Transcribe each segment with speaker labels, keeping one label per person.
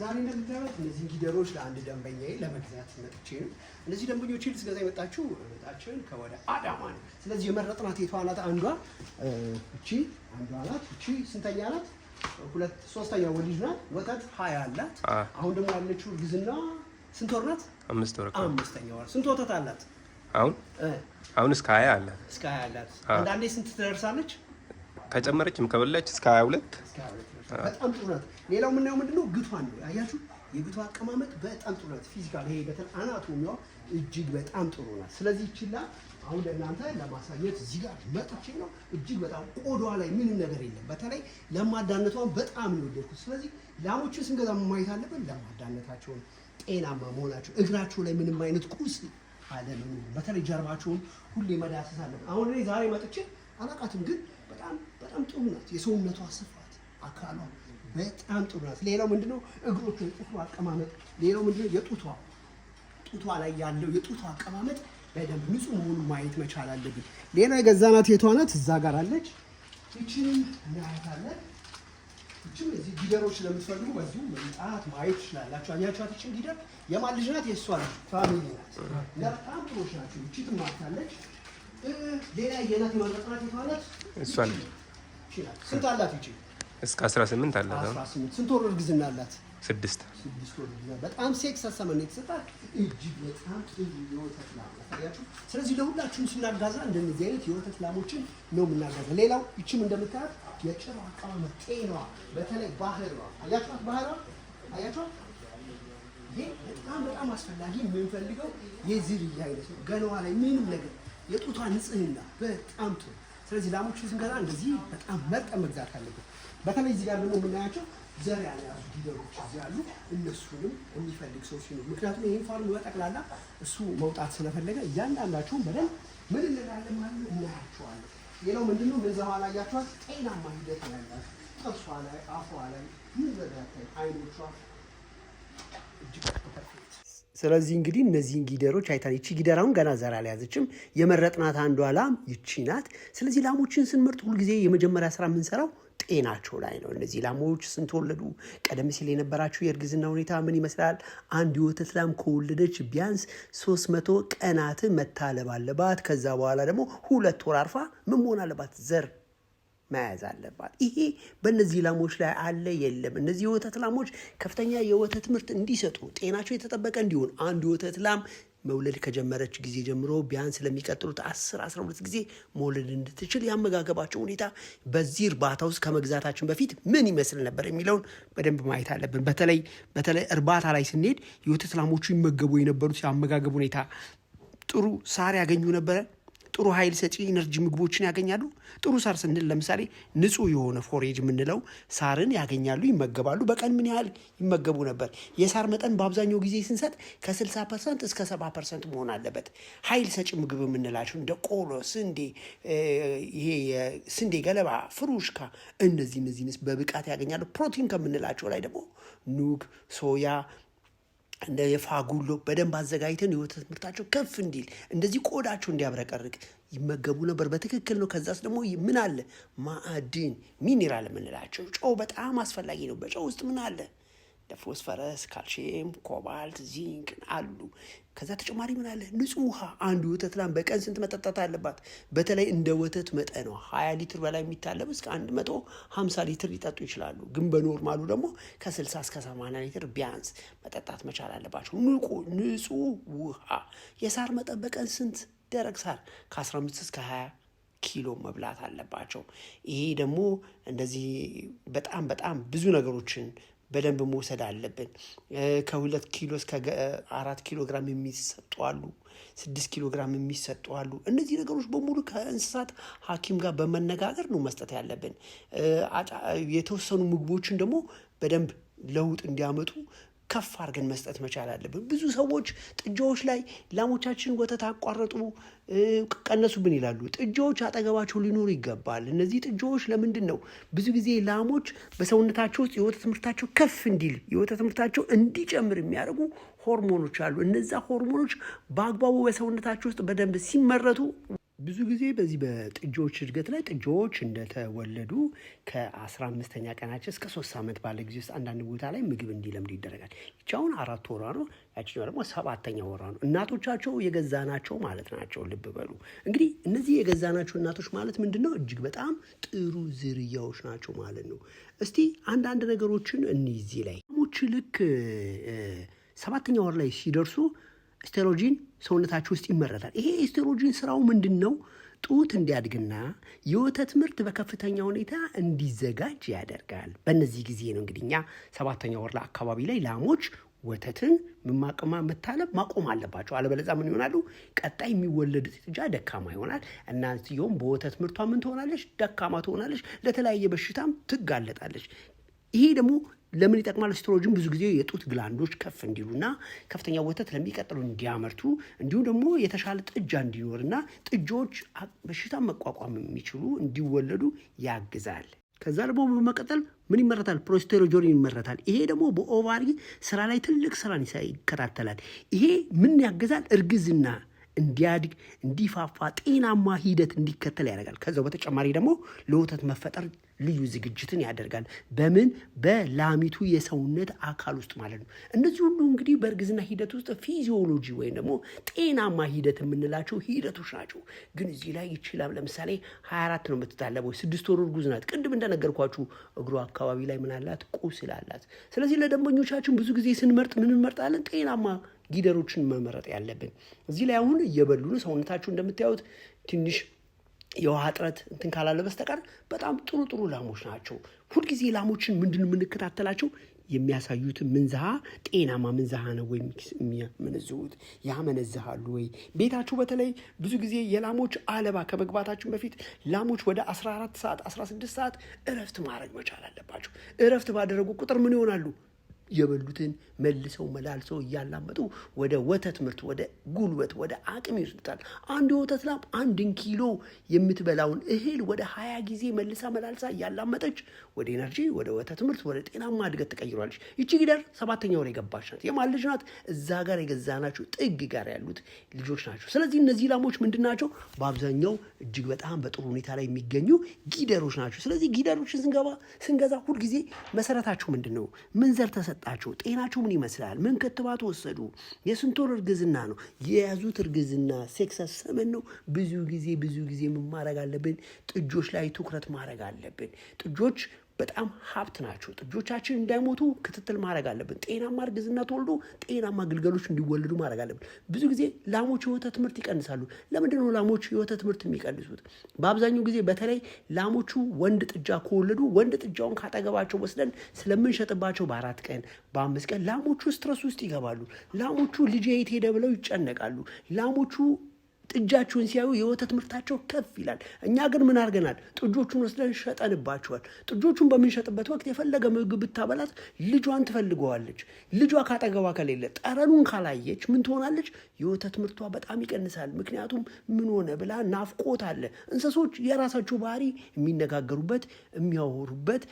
Speaker 1: ዛሬ እንደምታዩት እነዚህ ጊደሮች ለአንድ ደንበኛዬ ለመግዛት መጥቼ ነው። እነዚህ ደንበኞቼ ልስገዛ የመጣችው እህታችን ከወደ አዳማ ነው። ስለዚህ የመረጥናት የቷ ናት? አንዷ እቺ አንዷ ናት። እቺ ስንተኛ ናት? ሶስተኛ ወሊድ ናት። ወተት 20 አላት። አሁን ደግሞ ያለችው እርግዝና ስንት ወር ናት?
Speaker 2: 5 ወር።
Speaker 1: አምስተኛ ወር። ስንት ወተት አላት?
Speaker 2: አሁን እስከ 20 አለ።
Speaker 1: እስከ 20 አላት። አንዳንዴ ስንት ትደርሳለች?
Speaker 2: ከጨመረችም ከበላች እስከ 22።
Speaker 1: በጣም ጥሩ ናት። ሌላው የምናየው ምንድነው? ግቷን ነው። አያችሁ? የግቷ አቀማመጥ በጣም ጥሩ ናት። ፊዚካል ይሄ በተለይ አናቶሚዋ እጅግ በጣም ጥሩ ናት። ስለዚህ ይችላ አሁን ለእናንተ ለማሳየት እዚህ ጋር መጥቼ ነው። እጅግ በጣም ቆዳዋ ላይ ምንም ነገር የለም። በተለይ ለማዳነቷን በጣም ነው የወደድኩት። ስለዚህ ላሞችን ስንገዛ ማየት አለብን ለማዳነታቸውን ጤናማ መሆናቸው፣ እግራቸው ላይ ምንም አይነት ቁስል አለመኖሩ፣ በተለይ ጀርባቸውን ሁሌ መዳሰስ አለብን። አሁን እኔ ዛሬ መጥቼ አላውቃትም፣ ግን በጣም ጥሩ ናት። የሰውነቷ ስፋት አካሏ በጣም ጥሩ ናት። ሌላው ምንድነው? እግሮቹ የጡቷ አቀማመጥ። ሌላው ምንድነው? ጡቷ ላይ ያለው የጡቷ አቀማመጥ በደንብ ንጹህ መሆኑን ማየት መቻል አለብን። ሌላው የገዛናት የቷ ናት? እዛ ጋር አለች። እቺንም እናያታለን። እቺም እዚህ ጊደሮች ለምትፈልጉ በዚሁ መምጣት ማየት ትችላላችሁ። አያችኋት? እቺም ጊደር የማን ልጅ ናት? የእሷ ልጅ ፋሚሊ ናት። በጣም ጥሩዎች ናቸው። እቺ ትማርካለች። ሌላ የናት የማንጠጥራት የቷ ናት?
Speaker 2: እሷ ልጅ
Speaker 1: ስንት አላት? እቺ
Speaker 2: እስከ 18 አላት።
Speaker 1: 18 ስንት ወር እርግዝና አላት?
Speaker 2: 6
Speaker 1: ወር። በጣም ሴክስ አሰመን የተሰጣት እጅግ በጣም ጥሩ የወተት ላም ታያችሁ። ስለዚህ ለሁላችሁም ስናጋዛ እንደነዚህ አይነት የወተት ላሞችን ነው የምናጋዛ። ሌላው ይችም እንደምታያት የጭራ አቀማመጥ ጤናዋ፣ በተለይ ባህሪዋ አያችኋት? ባህሪዋ አያችኋት? ይሄ በጣም አስፈላጊ የምንፈልገው የዝርያ አይነት ነው። ገናዋ ላይ ምንም ነገር የጡቷ ንጽህና በጣም ጥሩ። ስለዚህ ላሞችን ስንገዛ እንደዚህ በጣም መርጠን መግዛት አለብን። በተለይ እዚህ ጋር ደግሞ የምናያቸው ዘር ያልያዙ ጊደሮች እዚህ ያሉ፣ እነሱንም የሚፈልግ ሰው ሲኖር፣ ምክንያቱም ይህን ፋርም በጠቅላላ እሱ መውጣት ስለፈለገ እያንዳንዳቸውን በደንብ ምን እንላለን ማለት እናያቸዋለን። ሌላው ምንድነው? በዛው ላይ ያያችኋት ጤናማ ሂደት ያላት ጥርሷ ላይ አፏ ላይ ምን ዘራታይ አይኖቿ እጅግ ፐርፌክት። ስለዚህ እንግዲህ እነዚህን ጊደሮች አይታን። ይቺ ጊደር አሁን ገና ዘር አልያዘችም። የመረጥናት አንዷ ላም ይቺ ናት። ስለዚህ ላሞችን ስንመርጥ ሁልጊዜ የመጀመሪያ ስራ የምንሰራው ጤናቸው ላይ ነው። እነዚህ ላሞች ስንት ወለዱ? ቀደም ሲል የነበራቸው የእርግዝና ሁኔታ ምን ይመስላል? አንድ የወተት ላም ከወለደች ቢያንስ 300 ቀናት መታለብ አለባት። ከዛ በኋላ ደግሞ 2 ወር አርፋ ምን መሆን አለባት? ዘር መያዝ አለባት። ይሄ በእነዚህ ላሞች ላይ አለ የለም? እነዚህ የወተት ላሞች ከፍተኛ የወተት ምርት እንዲሰጡ፣ ጤናቸው የተጠበቀ እንዲሆን አንድ የወተት ላም መውለድ ከጀመረች ጊዜ ጀምሮ ቢያንስ ለሚቀጥሉት 10-12 ጊዜ መውለድ እንድትችል ያመጋገባቸው ሁኔታ በዚህ እርባታ ውስጥ ከመግዛታችን በፊት ምን ይመስል ነበር የሚለውን በደንብ ማየት አለብን። በተለይ እርባታ ላይ ስንሄድ የወተት ላሞቹ ይመገቡ የነበሩት የአመጋገብ ሁኔታ ጥሩ ሳር ያገኙ ነበረ። ጥሩ ኃይል ሰጪ ኢነርጂ ምግቦችን ያገኛሉ። ጥሩ ሳር ስንል ለምሳሌ ንጹህ የሆነ ፎሬጅ የምንለው ሳርን ያገኛሉ፣ ይመገባሉ። በቀን ምን ያህል ይመገቡ ነበር? የሳር መጠን በአብዛኛው ጊዜ ስንሰጥ ከ60% እስከ 70% መሆን አለበት። ኃይል ሰጪ ምግብ የምንላቸው እንደ ቆሎ፣ ስንዴ፣ ይሄ የስንዴ ገለባ፣ ፍሩሽካ እነዚህንስ በብቃት ያገኛሉ። ፕሮቲን ከምንላቸው ላይ ደግሞ ኑግ፣ ሶያ እንደ የፋጉሎ በደንብ አዘጋጅተን የወተት ምርታቸው ከፍ እንዲል እንደዚህ ቆዳቸው እንዲያብረቀርቅ ይመገቡ ነበር። በትክክል ነው። ከዛስ ደግሞ ምን አለ? ማዕድን፣ ሚኔራል የምንላቸው ጨው በጣም አስፈላጊ ነው። በጨው ውስጥ ምን አለ? ፎስፈረስ፣ ካልሲየም፣ ኮባልት፣ ዚንክ አሉ። ከዛ ተጨማሪ ምን አለ? ንጹህ ውሃ። አንዱ ወተት ላም በቀን ስንት መጠጣት አለባት? በተለይ እንደ ወተት መጠኗ 20 ሊትር በላይ የሚታለብ እስከ 150 ሊትር ሊጠጡ ይችላሉ። ግን በኖርማሉ ደግሞ ከ60 እስከ 80 ሊትር ቢያንስ መጠጣት መቻል አለባቸው። ንጹህ ውሃ። የሳር መጠን በቀን ስንት? ደረቅ ሳር ከ15 እስከ 20 ኪሎ መብላት አለባቸው። ይሄ ደግሞ እንደዚህ በጣም ብዙ ነገሮችን በደንብ መውሰድ አለብን። ከ2 ኪሎ እስከ 4 ኪሎ ግራም የሚሰጡ አሉ፣ 6 ኪሎ ግራም የሚሰጡ አሉ። እነዚህ ነገሮች በሙሉ ከእንስሳት ሐኪም ጋር በመነጋገር ነው መስጠት ያለብን። የተወሰኑ ምግቦችን ደግሞ በደንብ ለውጥ እንዲያመጡ ከፍ አድርገን መስጠት መቻል አለብን። ብዙ ሰዎች ጥጃዎች ላይ ላሞቻችን ወተት አቋረጡ፣ ቀነሱብን ይላሉ። ጥጃዎች አጠገባቸው ሊኖሩ ይገባል። እነዚህ ጥጃዎች ለምንድን ነው ብዙ ጊዜ ላሞች በሰውነታቸው ውስጥ የወተት ምርታቸው ከፍ እንዲል የወተት ምርታቸው እንዲጨምር የሚያደርጉ ሆርሞኖች አሉ። እነዛ ሆርሞኖች በአግባቡ በሰውነታቸው ውስጥ በደንብ ሲመረቱ ብዙ ጊዜ በዚህ በጥጆች እድገት ላይ ጥጆች እንደተወለዱ ከ15ኛ ቀናቸው እስከ 3 ሳምንት ባለ ጊዜ ውስጥ አንዳንድ ቦታ ላይ ምግብ እንዲለምዱ ይደረጋል። ይቻውን 4 ወሯ ነው፣ ያችኛው ደግሞ 7ኛ ወሯ ነው። እናቶቻቸው የገዛናቸው ማለት ናቸው። ልብ በሉ እንግዲህ እነዚህ የገዛናቸው እናቶች ማለት ምንድነው? እጅግ በጣም ጥሩ ዝርያዎች ናቸው ማለት ነው። እስቲ አንዳንድ ነገሮችን እንይዝ ላይ ሞች ልክ 7ኛ ወር ላይ ሲደርሱ ኤስትሮጂን ሰውነታችሁ ውስጥ ይመረታል። ይሄ ኤስትሮጂን ስራው ምንድነው? ጡት እንዲያድግና የወተት ምርት በከፍተኛ ሁኔታ እንዲዘጋጅ ያደርጋል። በእነዚህ ጊዜ ነው እንግዲህ እኛ 7ኛ ወር ላይ አካባቢ ላይ ላሞች ወተትን መታለብ ማቆም አለባቸው። አለበለዚያ ምን ይሆናሉ? ቀጣይ የሚወለድ ጥጃ ደካማ ይሆናል። እናትየውም በወተት ምርቷ ምን ትሆናለች? ደካማ ትሆናለች። ለተለያየ በሽታም ትጋለጣለች። ይሄ ደግሞ ለምን ይጠቅማል? ኤስትሮጅን ብዙ ጊዜ የጡት ግላንዶች ከፍ እንዲሉና ከፍተኛ ወተት ለሚቀጥሉ እንዲያመርቱ እንዲሁም ደግሞ የተሻለ ጥጃ እንዲኖርና ጥጆች በሽታ መቋቋም የሚችሉ እንዲወለዱ ያግዛል። ከዛ ደግሞ በመቀጠል ምን ይመረታል? ፕሮስቴሮጆን ይመረታል። ይሄ ደግሞ በኦቫሪ ስራ ላይ ትልቅ ስራን ይከታተላል። ይሄ ምን ያግዛል? እርግዝና እንዲያድግ እንዲፋፋ ጤናማ ሂደት እንዲከተል ያደርጋል። ከዛው በተጨማሪ ደግሞ ለወተት መፈጠር ልዩ ዝግጅትን ያደርጋል። በምን? በላሚቱ የሰውነት አካል ውስጥ ማለት ነው። እነዚህ ሁሉ እንግዲህ በእርግዝና ሂደት ውስጥ ፊዚዮሎጂ ወይም ደግሞ ጤናማ ሂደት የምንላቸው ሂደቶች ናቸው። ግን እዚህ ላይ ይችላል። ለምሳሌ 24 ነው የምትታለበው፣ 6 ወር እርጉዝ ናት። ቅድም እንደነገርኳችሁ እግሩ አካባቢ ላይ ምን አላት? ቁስል አላት። ስለዚህ ለደንበኞቻችን ብዙ ጊዜ ስንመርጥ ምን እንመርጣለን? ጤናማ ጊደሮችን መመረጥ ያለብን። እዚህ ላይ አሁን እየበሉ ነው። ሰውነታችሁ እንደምታዩት ትንሽ የውሃ እጥረት እንትን ካላለ በስተቀር በጣም ጥሩ ላሞች ናቸው። ሁልጊዜ ላሞችን ምንድን የምንከታተላቸው? የሚያሳዩት ምንዝሃ ጤናማ ምንዝሃ ነው ወይ የሚያመነዝሁት? ያመነዝሃሉ ወይ? ቤታችሁ በተለይ ብዙ ጊዜ የላሞች አለባ ከመግባታችን በፊት ላሞች ወደ 14 ሰዓት 16 ሰዓት እረፍት ማድረግ መቻል አለባቸው። እረፍት ባደረጉ ቁጥር ምን ይሆናሉ? የበሉትን መልሰው መላልሰው እያላመጡ ወደ ወተት ምርት፣ ወደ ጉልበት፣ ወደ አቅም ይወስዱታል። አንድ የወተት ላም 1 ኪሎ የምትበላውን እህል ወደ 20 ጊዜ መልሳ መላልሳ እያላመጠች ወደ ኤነርጂ፣ ወደ ወተት ምርት፣ ወደ ጤናማ እድገት ትቀይሯለች። ይቺ ጊደር 7ኛ ወር የገባች ናት። የማን ልጅ ናት? እዛ ጋር የገዛናቸው ጥግ ጋር ያሉት ልጆች ናቸው። ስለዚህ እነዚህ ላሞች ምንድን ናቸው? በአብዛኛው እጅግ በጣም በጥሩ ሁኔታ ላይ የሚገኙ ጊደሮች ናቸው። ስለዚህ ጊደሮችን ስንገዛ ሁልጊዜ መሰረታቸው ምንድን ነው? ምን ዘር ተሰጣቸው? ጤናቸው ምን ይመስላል? ምን ክትባት ወሰዱ? የስንት ወር እርግዝና ነው የያዙት? እርግዝና ሴክሰስ ሰመን ነው። ብዙ ጊዜ ምን ማድረግ አለብን? ጥጆች ላይ ትኩረት ማድረግ አለብን። ጥጆች በጣም ሀብት ናቸው። ጥጆቻችን እንዳይሞቱ ክትትል ማድረግ አለብን። ጤናማ እርግዝና ተወልዶ ጤናማ ግልገሎች እንዲወልዱ ማድረግ አለብን። ብዙ ጊዜ ላሞች የወተት ምርት ይቀንሳሉ። ለምንድን ነው ላሞች የወተት ምርት የሚቀንሱት? በአብዛኛው ጊዜ በተለይ ላሞቹ ወንድ ጥጃ ከወለዱ ወንድ ጥጃውን ካጠገባቸው ወስደን ስለምንሸጥባቸው በ4 ቀን በ5 ቀን ላሞቹ ስትረስ ውስጥ ይገባሉ። ላሞቹ ልጄ የት ሄደ ብለው ይጨነቃሉ። ላሞቹ ጥጃቸውን ሲያዩ የወተት ምርታቸው ከፍ ይላል። እኛ ግን ምን አድርገናል? ጥጆቹን ወስደን ሸጠንባቸዋል። ጥጆቹን በምንሸጥበት ወቅት የፈለገ ምግብ ብታበላት ልጇን ትፈልገዋለች። ልጇ ካጠገቧ ከሌለ ጠረኑን ካላየች ምን ትሆናለች? የወተት ምርቷ በጣም ይቀንሳል። ምክንያቱም ምን ሆነ ብላ ናፍቆት አለ። እንስሶች የራሳቸው ባህሪ የሚነጋገሩበት፣ የሚያወሩበት፣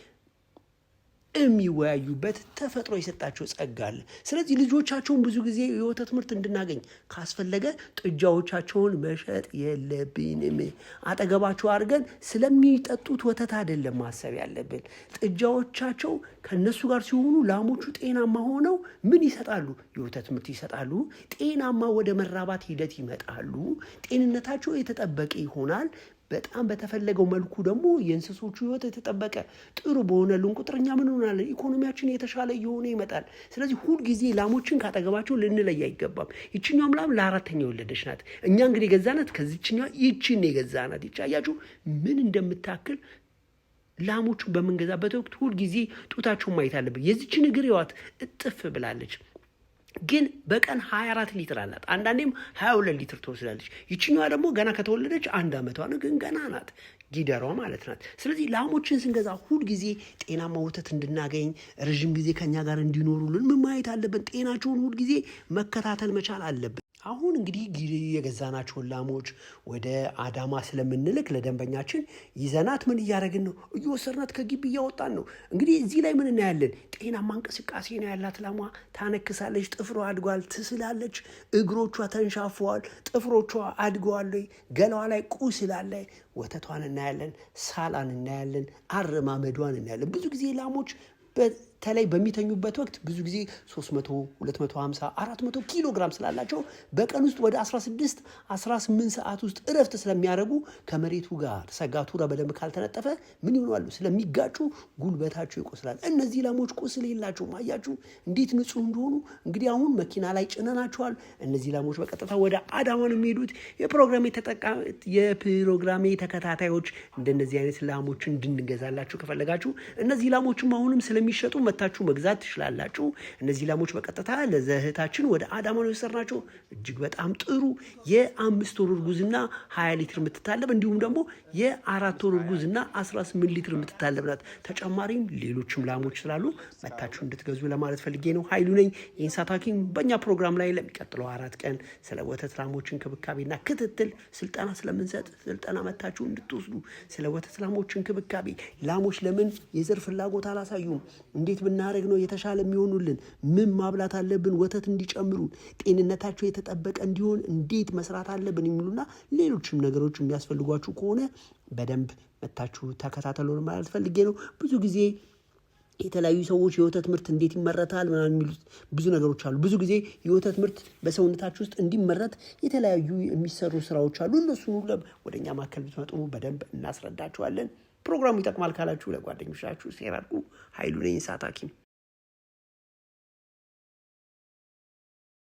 Speaker 1: የሚወያዩበት ተፈጥሮ የሰጣቸው ጸጋ አለ። ስለዚህ ልጆቻቸውን ብዙ ጊዜ የወተት ምርት እንድናገኝ ካስፈለገ ጥጃዎቻቸውን መሸጥ የለብንም። አጠገባቸው አድርገን ስለሚጠጡት ወተት አይደለም ማሰብ ያለብን። ጥጃዎቻቸው ከነሱ ጋር ሲሆኑ ላሞቹ ጤናማ ሆነው ምን ይሰጣሉ? የወተት ምርት ይሰጣሉ። ጤናማ ወደ መራባት ሂደት ይመጣሉ። ጤንነታቸው የተጠበቀ ይሆናል። በጣም በተፈለገው መልኩ ደግሞ የእንስሶቹ ህይወት የተጠበቀ ጥሩ በሆነልን ቁጥር እኛ ምን ሆናለን? ኢኮኖሚያችን የተሻለ እየሆነ ይመጣል። ስለዚህ ሁልጊዜ ላሞችን ካጠገባቸው ልንለይ አይገባም። ይችኛውም ላም ለ4ኛ የወለደች ናት። እኛ እንግዲህ የገዛናት ከዚችኛው ይችን የገዛናት። ይቻያችሁ ምን እንደምታክል ላሞቹን በምንገዛበት ወቅት ሁልጊዜ ጡታቸውን ማየት አለብን። የዚችን እግር ህይወት እጥፍ ብላለች። ግን በቀን 24 ሊትር አላት። አንዳንዴም 22 ሊትር ትወስዳለች። ይችኛዋ ደግሞ ገና ከተወለደች 1 ዓመቷ ነው፣ ግን ገና ናት፣ ጊደሯ ማለት ናት። ስለዚህ ላሞችን ስንገዛ ሁልጊዜ ጤናማ ወተት እንድናገኝ ረዥም ጊዜ ከኛ ጋር እንዲኖሩልን ምን ማየት አለብን? ጤናቸውን ሁልጊዜ መከታተል መቻል አለብን። አሁን እንግዲህ የገዛናቸውን ላሞች ወደ አዳማ ስለምንልክ ለደንበኛችን ይዘናት ምን እያደረግን ነው? እየወሰድናት ከግቢ እያወጣን ነው። እንግዲህ እዚህ ላይ ምን እናያለን? ጤናማ እንቅስቃሴ ነው ያላት ላሟ። ታነክሳለች፣ ጥፍሯ አድጓል፣ ትስላለች፣ እግሮቿ ተንሻፈዋል፣ ጥፍሮቿ አድገዋል፣ ገላዋ ላይ ቁስል አለ። ወተቷን እናያለን፣ ሳላን እናያለን፣ አረማመዷን እናያለን። ብዙ ጊዜ ላሞች በተለይ በሚተኙበት ወቅት ብዙ ጊዜ 300 250 400 ኪሎ ግራም ስላላቸው በቀን ውስጥ ወደ 16 18 ሰዓት ውስጥ እረፍት ስለሚያደርጉ ከመሬቱ ጋር ሰጋቱራ በደንብ ካልተነጠፈ ምን ይሆናሉ? ስለሚጋጩ ጉልበታቸው ይቆስላል። እነዚህ ላሞች ቁስል የላቸውም። አያችሁ እንዴት ንጹህ እንደሆኑ። እንግዲህ አሁን መኪና ላይ ጭነናቸዋል። እነዚህ ላሞች በቀጥታ ወደ አዳማ ነው የሚሄዱት። የፕሮግራሜ ተከታታዮች እንደነዚህ አይነት ላሞችን እንድንገዛላችሁ ከፈለጋችሁ እነዚህ ላሞችም አሁንም ስለሚሸጡ መታችሁ መግዛት ትችላላችሁ። እነዚህ ላሞች በቀጥታ ለዘህታችን ወደ አዳማ ነው የወሰድናቸው። እጅግ በጣም ጥሩ የ5 ወር እርጉዝና 20 ሊትር የምትታለብ እንዲሁም ደግሞ የ4 ወር እርጉዝና 18 ሊትር የምትታለብ ናት። ተጨማሪም ሌሎችም ላሞች ስላሉ መታችሁ እንድትገዙ ለማለት ፈልጌ ነው። ኃይሉ ነኝ የእንስሳት ሐኪም። በእኛ ፕሮግራም ላይ ለሚቀጥለው 4 ቀን ስለ ወተት ላሞች እንክብካቤና ክትትል ስልጠና ስለምንሰጥ ስልጠና መታችሁ እንድትወስዱ ስለ ወተት ላሞች እንክብካቤ፣ ላሞች ለምን የዘር ፍላጎት አላሳዩም፣ እንዴት ብናደርግ ነው የተሻለ የሚሆኑልን፣ ምን ማብላት አለብን ወተት እንዲጨምሩ፣ ጤንነታቸው የተጠበቀ እንዲሆን እንዴት መስራት አለብን የሚሉና ሌሎችም ነገሮች የሚያስፈልጓችሁ ከሆነ በደንብ መታችሁ ተከታተሉ ማለት ፈልጌ ነው። ብዙ ጊዜ የተለያዩ ሰዎች የወተት ምርት እንዴት ይመረታል ምናምን የሚሉት ብዙ ነገሮች አሉ። ብዙ ጊዜ የወተት ምርት በሰውነታችሁ ውስጥ እንዲመረት የተለያዩ የሚሰሩ ስራዎች አሉ። እነሱን ሁሉ ወደኛ ማከል ብትመጡ በደንብ እናስረዳችኋለን። ፕሮግራሙ ይጠቅማል ካላችሁ ለጓደኞቻችሁ ሼር አድርጉ። ኃይሉ ነኝ የእንስሳት ሐኪም።